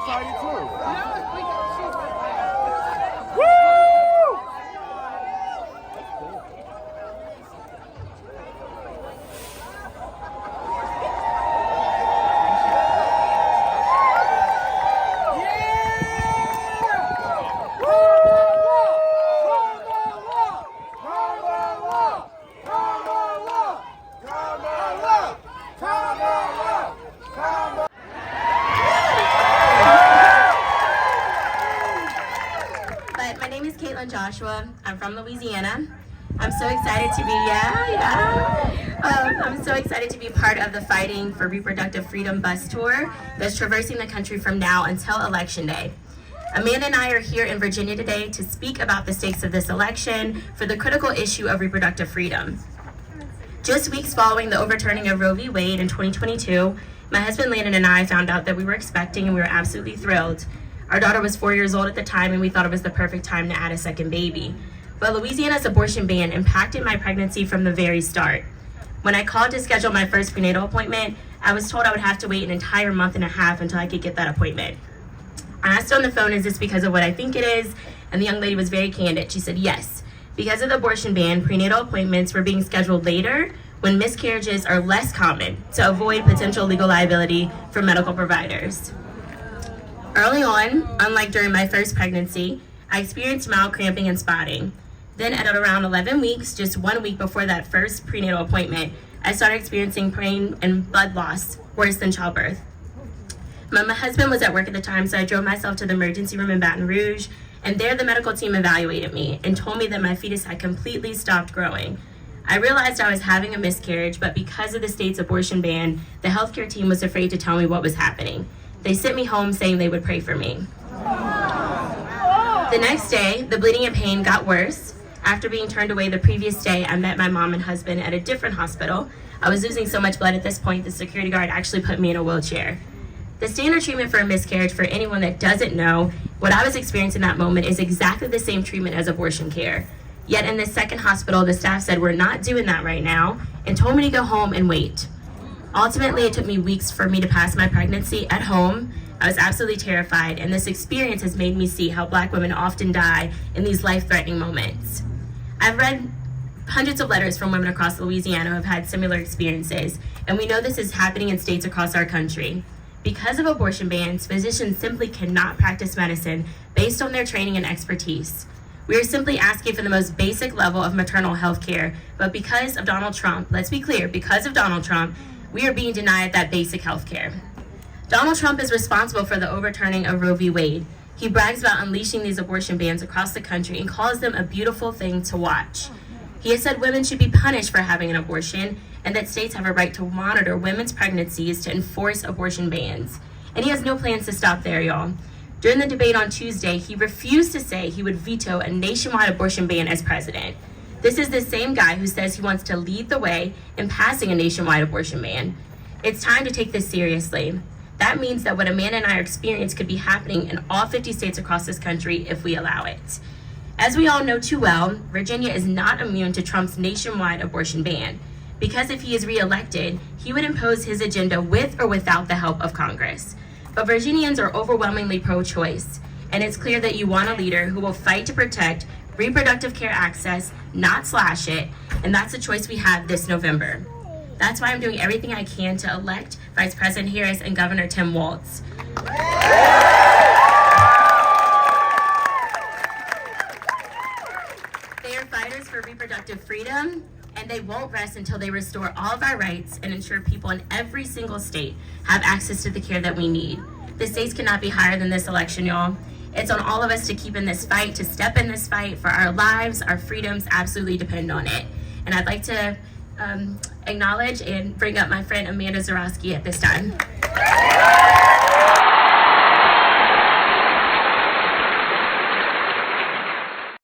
excited too. But my name is Caitlin Joshua. I'm from Louisiana. I'm so excited to be, I'm so excited to be part of the Fighting for Reproductive Freedom bus tour that's traversing the country from now until Election Day. Amanda and I are here in Virginia today to speak about the stakes of this election for the critical issue of reproductive freedom. Just weeks following the overturning of Roe v. Wade in 2022, my husband Landon and I found out that we were expecting, and we were absolutely thrilled. Our daughter was 4 years old at the time, and we thought it was the perfect time to add a second baby. But Louisiana's abortion ban impacted my pregnancy from the very start. When I called to schedule my first prenatal appointment, I was told I would have to wait an entire month and a half until I could get that appointment. I asked on the phone, is this because of what I think it is? And the young lady was very candid. She said yes. Because of the abortion ban, prenatal appointments were being scheduled later when miscarriages are less common to avoid potential legal liability for medical providers. Early on, unlike during my first pregnancy, I experienced mild cramping and spotting. Then at around 11 weeks, just 1 week before that first prenatal appointment, I started experiencing pain and blood loss, worse than childbirth. My husband was at work at the time, so I drove myself to the emergency room in Baton Rouge, and there the medical team evaluated me and told me that my fetus had completely stopped growing. I realized I was having a miscarriage, but because of the state's abortion ban, the healthcare team was afraid to tell me what was happening. They sent me home saying they would pray for me. The next day, the bleeding and pain got worse. After being turned away the previous day, I met my mom and husband at a different hospital. I was losing so much blood at this point, the security guard actually put me in a wheelchair. The standard treatment for a miscarriage, for anyone that doesn't know, what I was experiencing in that moment is exactly the same treatment as abortion care. Yet in this second hospital, the staff said, we're not doing that right now, and told me to go home and wait. Ultimately, it took me weeks for me to pass my pregnancy at home. I was absolutely terrified, and this experience has made me see how Black women often die in these life-threatening moments. I've read hundreds of letters from women across Louisiana who have had similar experiences, and we know this is happening in states across our country. Because of abortion bans, physicians simply cannot practice medicine based on their training and expertise. We are simply asking for the most basic level of maternal health care, but because of Donald Trump, let's be clear, because of Donald Trump, we are being denied that basic health care. Donald Trump is responsible for the overturning of Roe v. Wade. He brags about unleashing these abortion bans across the country and calls them a beautiful thing to watch. He has said women should be punished for having an abortion and that states have a right to monitor women's pregnancies to enforce abortion bans. And he has no plans to stop there, y'all. During the debate on Tuesday, he refused to say he would veto a nationwide abortion ban as president. This is the same guy who says he wants to lead the way in passing a nationwide abortion ban. It's time to take this seriously. That means that what Amanda and I are experiencing could be happening in all 50 states across this country if we allow it. As we all know too well, Virginia is not immune to Trump's nationwide abortion ban, because if he is reelected, he would impose his agenda with or without the help of Congress. But Virginians are overwhelmingly pro-choice, and it's clear that you want a leader who will fight to protect reproductive care access, not slash it, and that's the choice we have this November. That's why I'm doing everything I can to elect Vice President Harris and Governor Tim Walz. They are fighters for reproductive freedom, and they won't rest until they restore all of our rights and ensure people in every single state have access to the care that we need. The stakes cannot be higher than this election, y'all. It's on all of us to keep in this fight, to step in this fight, for our lives, our freedoms absolutely depend on it. And I'd like to acknowledge and bring up my friend Amanda Zarowski at this time.